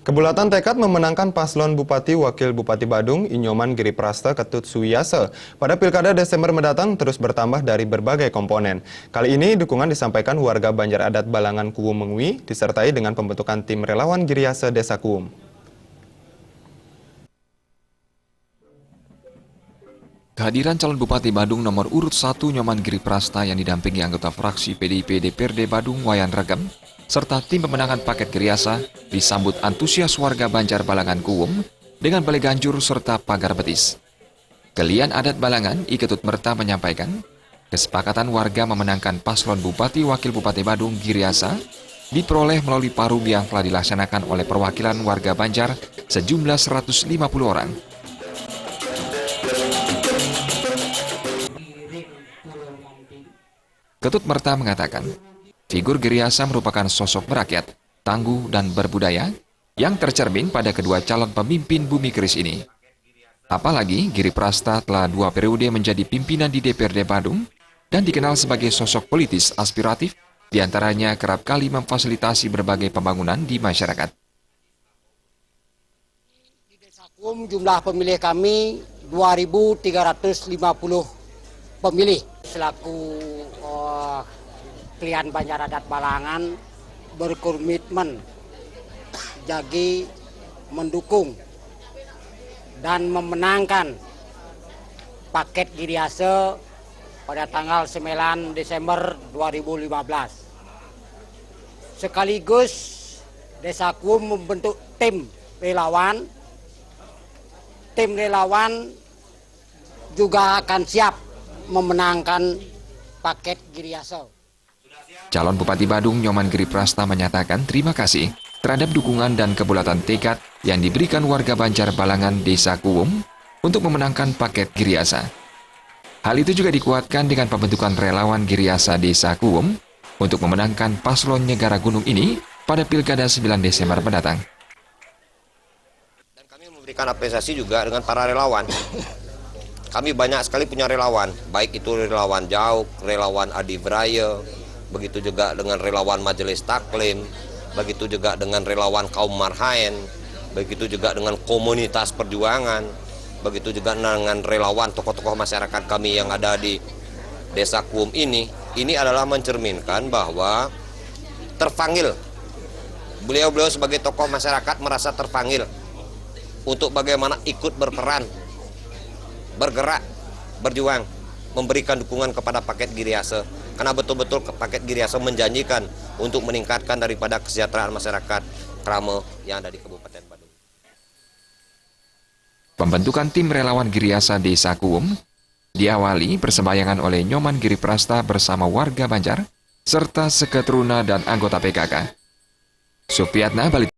Kebulatan tekad memenangkan paslon Bupati Wakil Bupati Badung, Inyoman Giriprasta Ketut Suwiyase pada Pilkada Desember mendatang terus bertambah dari berbagai komponen. Kali ini dukungan disampaikan warga Banjar Adat Balangan Kuwum Mengwi disertai dengan pembentukan tim relawan Giriase Desa Kuwum. Kehadiran calon Bupati Badung nomor urut 1 Nyoman Giriprasta yang didampingi anggota fraksi PDIP DPRD Badung Wayan Regem serta tim pemenangan paket Giriasa disambut antusias warga Banjar Balangan Kuwum dengan balai ganjur serta pagar betis. Kelian adat Balangan iketut merta menyampaikan kesepakatan warga memenangkan paslon Bupati Wakil Bupati Badung Giriasa diperoleh melalui parum yang telah dilaksanakan oleh perwakilan warga Banjar sejumlah 150 orang. Ketut merta mengatakan, figur Giriasa merupakan sosok merakyat, tangguh dan berbudaya yang tercermin pada kedua calon pemimpin bumi keris ini. Apalagi Giriprasta telah 2 periode menjadi pimpinan di DPRD Badung dan dikenal sebagai sosok politis aspiratif, diantaranya kerap kali memfasilitasi berbagai pembangunan di masyarakat. Di Desa Kuwum jumlah pemilih kami 2.350 pemilih. Selaku klien Banjar Adat Balangan berkomitmen jadi mendukung dan memenangkan paket Giriase pada tanggal 9 Desember 2015. Sekaligus Desa Kuwum membentuk tim relawan. Tim relawan juga akan siap memenangkan paket Giriase. Calon Bupati Badung Nyoman Giriprasta menyatakan terima kasih terhadap dukungan dan kebulatan tekad yang diberikan warga Banjar Balangan Desa Kuwum untuk memenangkan paket Giriasa. Hal itu juga dikuatkan dengan pembentukan relawan Giriasa Desa Kuwum untuk memenangkan paslon Negara Gunung ini pada Pilkada 9 Desember mendatang. Dan kami memberikan apresiasi juga dengan para relawan. Kami banyak sekali punya relawan, baik itu relawan Jauk, relawan Adi Braya, begitu juga dengan relawan Majelis Taklim, begitu juga dengan relawan kaum Marhaen, begitu juga dengan komunitas perjuangan, begitu juga dengan relawan tokoh-tokoh masyarakat kami yang ada di Desa Kuwum ini adalah mencerminkan bahwa terpanggil, beliau-beliau sebagai tokoh masyarakat merasa terpanggil untuk bagaimana ikut berperan, bergerak, berjuang, memberikan dukungan kepada paket Giriase. Karena betul-betul paket Giriase menjanjikan untuk meningkatkan daripada kesejahteraan masyarakat Krame yang ada di Kabupaten Badung. Pembentukan tim relawan Giriasa Desa Kuwum diawali persembayangan oleh Nyoman Giriprasta bersama warga Banjar serta seketruna dan anggota PKK. Supriyatna Bali